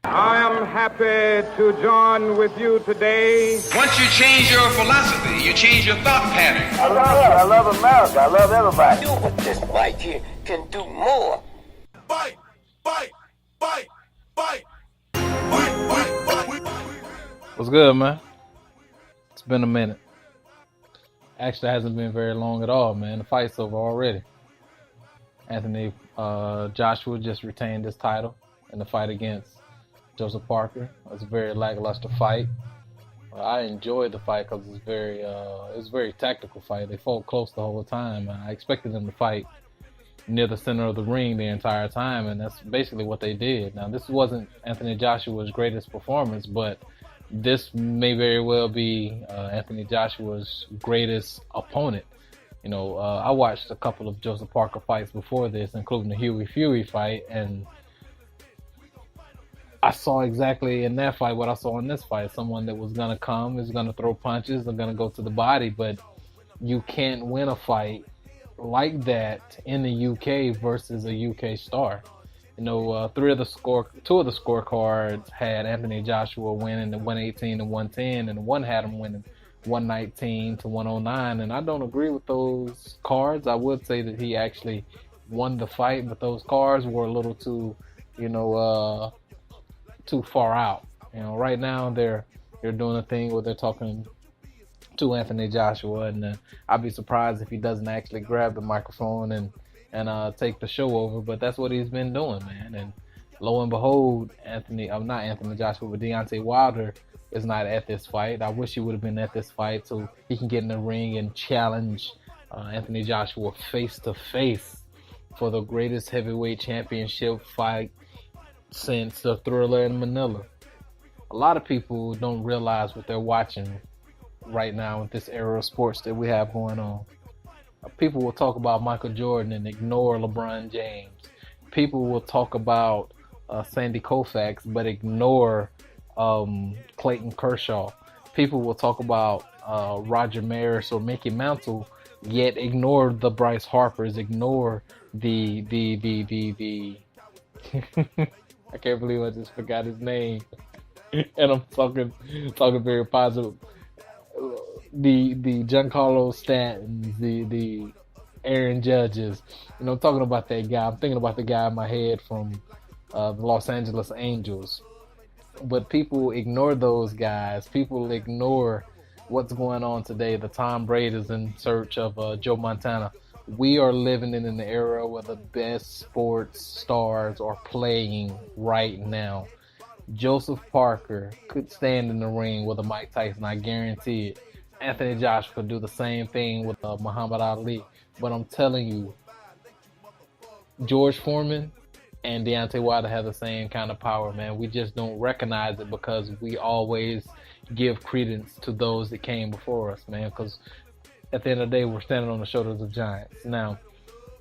I am happy to join with you today. Once you change your philosophy, you change your thought pattern. I love America. I love everybody. Do what this white here can do more. Fight, fight, fight, fight, fight, fight, fight. What's good, man? It's been a minute. Actually, it hasn't been very long at all, man. The fight's over already. Anthony Joshua just retained his title in the fight against Joseph Parker. It was a very lackluster fight. I enjoyed the fight because it was a very tactical fight. They fought close the whole time. I expected them to fight near the center of the ring the entire time, and that's basically what they did. Now, this wasn't Anthony Joshua's greatest performance, but this may very well be Anthony Joshua's greatest opponent. You know, I watched a couple of Joseph Parker fights before this, including the Huey Fury fight, and I saw exactly in that fight what I saw in this fight. Someone that was going to come, is going to throw punches, they're going to go to the body, but you can't win a fight like that in the UK versus a UK star. You know, two of the scorecards had Anthony Joshua winning the 118 to 110, and one had him winning 119 to 109. And I don't agree with those cards. I would say that he actually won the fight, but those cards were a little too, too far out. You know, right now they're doing a thing where they're talking to Anthony Joshua, and I'd be surprised if he doesn't actually grab the microphone and take the show over. But that's what he's been doing, man. And lo and behold, not Anthony Joshua, but Deontay Wilder is not at this fight. I wish he would have been at this fight so he can get in the ring and challenge Anthony Joshua face to face for the greatest heavyweight championship fight since the Thriller in Manila. A lot of people don't realize what they're watching right now with this era of sports that we have going on. People will talk about Michael Jordan and ignore LeBron James. People will talk about Sandy Koufax but ignore Clayton Kershaw. People will talk about Roger Maris or Mickey Mantle, yet ignore the Bryce Harpers, ignore the I can't believe I just forgot his name. And I'm talking very positive. The Giancarlo Stantons, the Aaron Judges. You know, I'm talking about that guy. I'm thinking about the guy in my head from the Los Angeles Angels. But people ignore those guys. People ignore what's going on today. The Tom Brady's in search of Joe Montana. We are living in an era where the best sports stars are playing right now. Joseph Parker could stand in the ring with a Mike Tyson, I guarantee it. Anthony Joshua could do the same thing with Muhammad Ali. But I'm telling you, George Foreman and Deontay Wilder have the same kind of power, man. We just don't recognize it because we always give credence to those that came before us, man. Because at the end of the day, we're standing on the shoulders of giants. Now,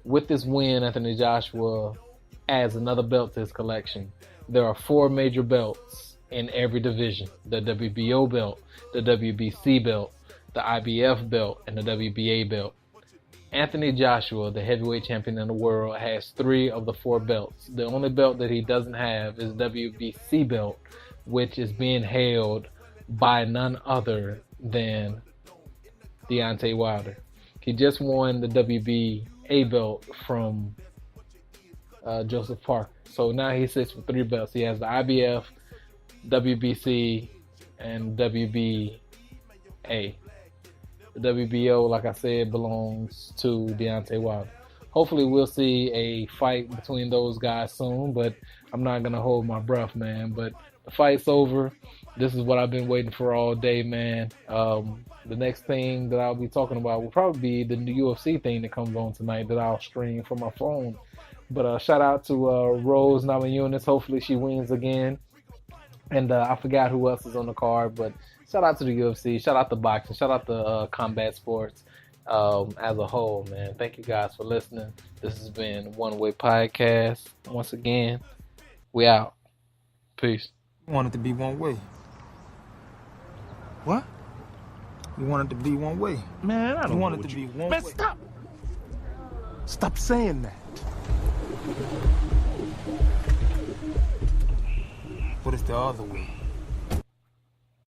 with this win, Anthony Joshua adds another belt to his collection. There are 4 major belts in every division: the WBO belt, the WBC belt, the IBF belt, and the WBA belt. Anthony Joshua, the heavyweight champion in the world, has 3 of the 4 belts. The only belt that he doesn't have is WBC belt, which is being held by none other than Deontay Wilder. He just won the WBA belt from Joseph Parker. So now he sits with 3 belts. He has the IBF, WBC, and WBA. The WBO, like I said, belongs to Deontay Wilder. Hopefully we'll see a fight between those guys soon, but I'm not going to hold my breath, man. But the fight's over. This is what I've been waiting for all day, man. The next thing that I'll be talking about will probably be the UFC thing that comes on tonight that I'll stream from my phone. But shout out to Rose Namajunas. Hopefully she wins again. And I forgot who else is on the card, but shout out to the UFC, shout out to boxing, shout out to combat sports as a whole, man. Thank you guys for listening. This has been One Way Podcast. Once again, we out. Peace. We want it to be one way. What? We want it to be one way. Man, I don't want it to be one man, way. stop. Stop saying that. What is the other way?